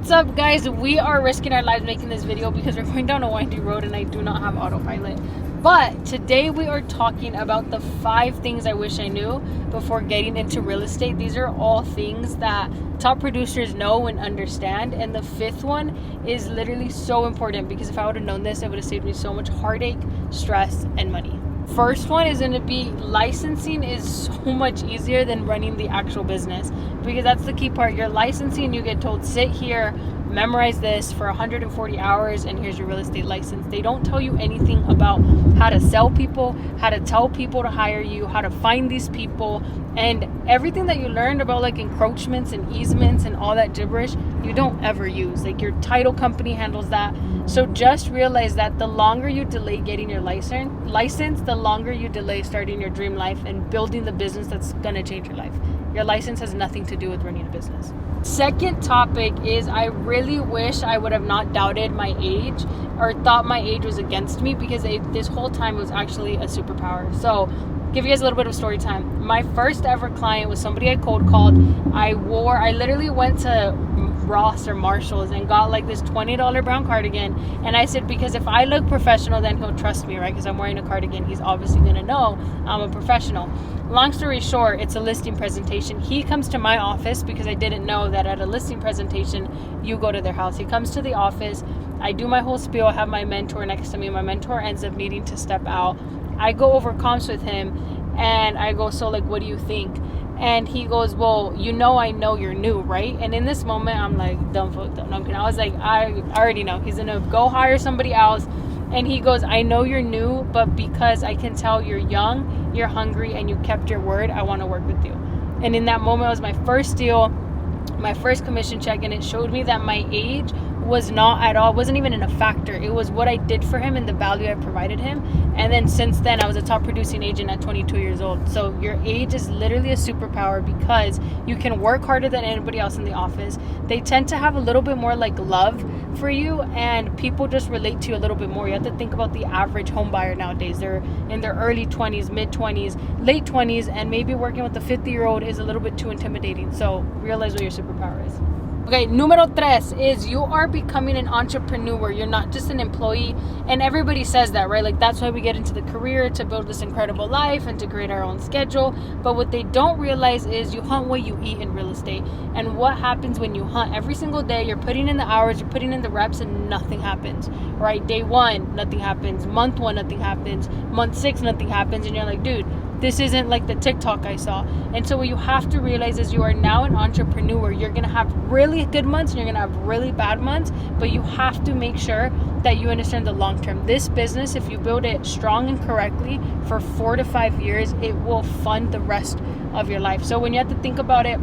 What's up, guys? We are risking our lives making this video because we're going down a windy road and I do not have autopilot. But today we are talking about the 5 things I wish I knew before getting into real estate. These are all things that top producers know and understand. And the 5th one is literally so important because if I would have known this, it would have saved me so much heartache, stress, and money. First one is going to be licensing is so much easier than running the actual business, because that's the key part. You're licensing, you get told sit here, memorize this for 140 hours, and here's your real estate license. They don't tell you anything about how to sell people, how to tell people to hire you, how to find these people, and everything that you learned about like encroachments and easements and all that gibberish, you don't ever use. Like your title company handles that. So just realize that the longer you delay getting your license, the longer you delay starting your dream life and building the business that's gonna change your life. Your license has nothing to do with running a business. Second topic is I really wish I would have not doubted my age or thought my age was against me, because this whole time it was actually a superpower. So give you guys a little bit of story time. My first ever client was somebody I cold called. I literally went to Ross or Marshall's and got like this $20 brown cardigan, and I said, because if I look professional, then he'll trust me, right? Because I'm wearing a cardigan, he's obviously gonna know I'm a professional. Long story short, it's a listing presentation. He comes to my office because I didn't know that at a listing presentation you go to their house. He comes to the office, I do my whole spiel, I have my mentor next to me. My mentor ends up needing to step out. I go over comps with him and I go, so like, what do you think? And he goes, well, I know you're new, right? And in this moment, I'm like, dumb fuck, dumb. No, I'm kidding. I was like, I already know. He's going to go hire somebody else. And he goes, I know you're new, but because I can tell you're young, you're hungry, and you kept your word, I want to work with you. And in that moment, it was my first deal, my first commission check, and it showed me that my age was not at all, wasn't even a factor. It was what I did for him and the value I provided him. And then since then, I was a top producing agent at 22 years old. So your age is literally a superpower because you can work harder than anybody else in the office. They tend to have a little bit more like love for you, and people just relate to you a little bit more. You have to think about the average home buyer nowadays. They're in their early 20s, mid 20s, late 20s, and maybe working with a 50-year-old is a little bit too intimidating. So realize what your superpower is. Okay, numero 3 is you are becoming an entrepreneur. You're not just an employee. And everybody says that, right? Like, that's why we get into the career, to build this incredible life and to create our own schedule. But what they don't realize is you hunt what you eat in real estate. And what happens when you hunt? Every single day, you're putting in the hours, you're putting in the reps, and nothing happens, right? Day 1, nothing happens. Month 1, nothing happens. Month 6, nothing happens. And you're like, dude, this isn't like the TikTok I saw. And so what you have to realize is you are now an entrepreneur. You're going to have really good months and you're going to have really bad months, but you have to make sure that you understand the long term. This business, if you build it strong and correctly for 4 to 5 years, it will fund the rest of your life. So when you have to think about it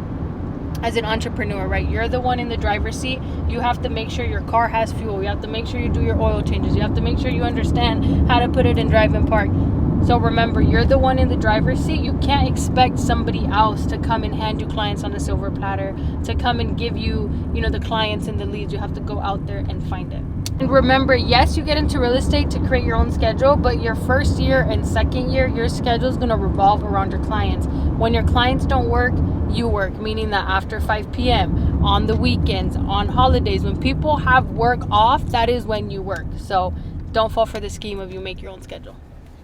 as an entrepreneur, right? You're the one in the driver's seat. You have to make sure your car has fuel. You have to make sure you do your oil changes. You have to make sure you understand how to put it in drive and park. So remember, you're the one in the driver's seat. You can't expect somebody else to come and hand you clients on a silver platter, to come and give you, the clients and the leads. You have to go out there and find it. And remember, yes, you get into real estate to create your own schedule, but your first year and second year, your schedule is going to revolve around your clients. When your clients don't work, you work, meaning that after 5 p.m., on the weekends, on holidays, when people have work off, that is when you work. So don't fall for the scheme of you make your own schedule.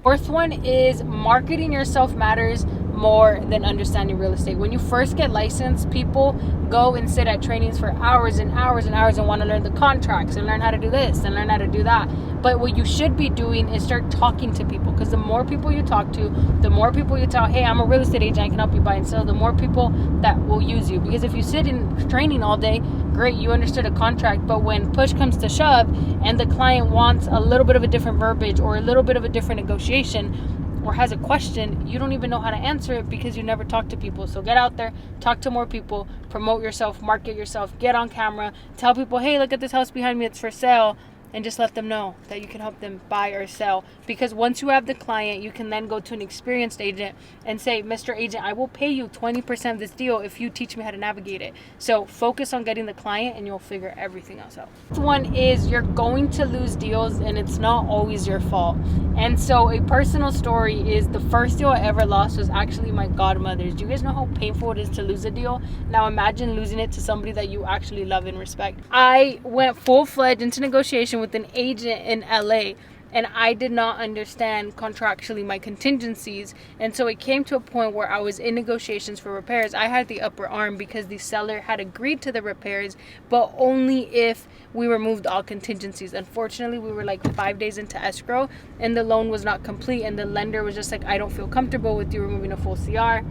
4th one is marketing yourself matters more than understanding real estate. When you first get licensed, people go and sit at trainings for hours and hours and hours and want to learn the contracts and learn how to do this and learn how to do that. But what you should be doing is start talking to people, because the more people you talk to, the more people you tell, hey, I'm a real estate agent, I can help you buy and sell, the more people that will use you. Because if you sit in training all day, great, you understood a contract, but when push comes to shove and the client wants a little bit of a different verbiage or a little bit of a different negotiation or has a question, you don't even know how to answer it because you never talk to people. So get out there, talk to more people, promote yourself, market yourself, get on camera, tell people, hey, look at this house behind me, it's for sale. And just let them know that you can help them buy or sell. Because once you have the client, you can then go to an experienced agent and say, Mr. Agent, I will pay you 20% of this deal if you teach me how to navigate it. So focus on getting the client and you'll figure everything else out. One is you're going to lose deals and it's not always your fault. And so a personal story is the first deal I ever lost was actually my godmother's. Do you guys know how painful it is to lose a deal? Now imagine losing it to somebody that you actually love and respect. I went full-fledged into negotiation with an agent in LA, and I did not understand contractually my contingencies. And so it came to a point where I was in negotiations for repairs. I had the upper arm because the seller had agreed to the repairs, but only if we removed all contingencies. Unfortunately, we were like 5 days into escrow and the loan was not complete, and the lender was just like, I don't feel comfortable with you removing a full CR,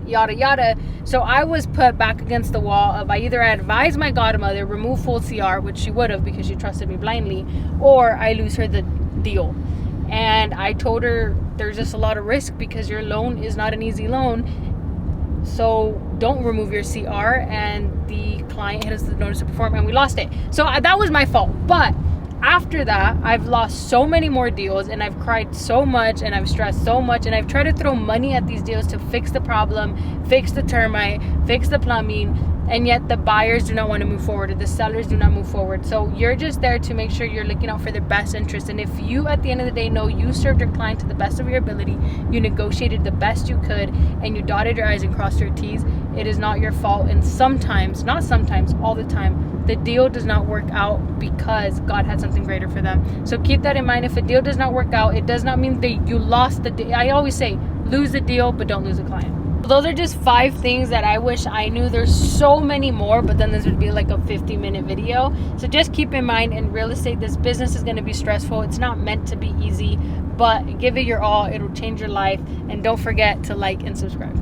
yada yada. So I was put back against the wall of, I either advise my godmother remove full CR, which she would have because she trusted me blindly, or I lose her the deal. And I told her there's just a lot of risk because your loan is not an easy loan, so don't remove your CR. And the client hit us the notice to perform and we lost it. So that was my fault. But after that, I've lost so many more deals, and I've cried so much, and I've stressed so much, and I've tried to throw money at these deals to fix the problem, fix the termite, fix the plumbing, and yet the buyers do not want to move forward, or the sellers do not move forward. So you're just there to make sure you're looking out for their best interest. And if you, at the end of the day, know you served your client to the best of your ability, you negotiated the best you could, and you dotted your I's and crossed your T's, it is not your fault. And sometimes, not sometimes, all the time, the deal does not work out because God had something greater for them. So keep that in mind. If a deal does not work out, it does not mean that you lost the deal. I always say, lose the deal, but don't lose a client. Those are just 5 things that I wish I knew. There's so many more, but then this would be like a 50-minute video. So just keep in mind, in real estate, this business is going to be stressful. It's not meant to be easy, but give it your all. It'll change your life. And don't forget to like and subscribe.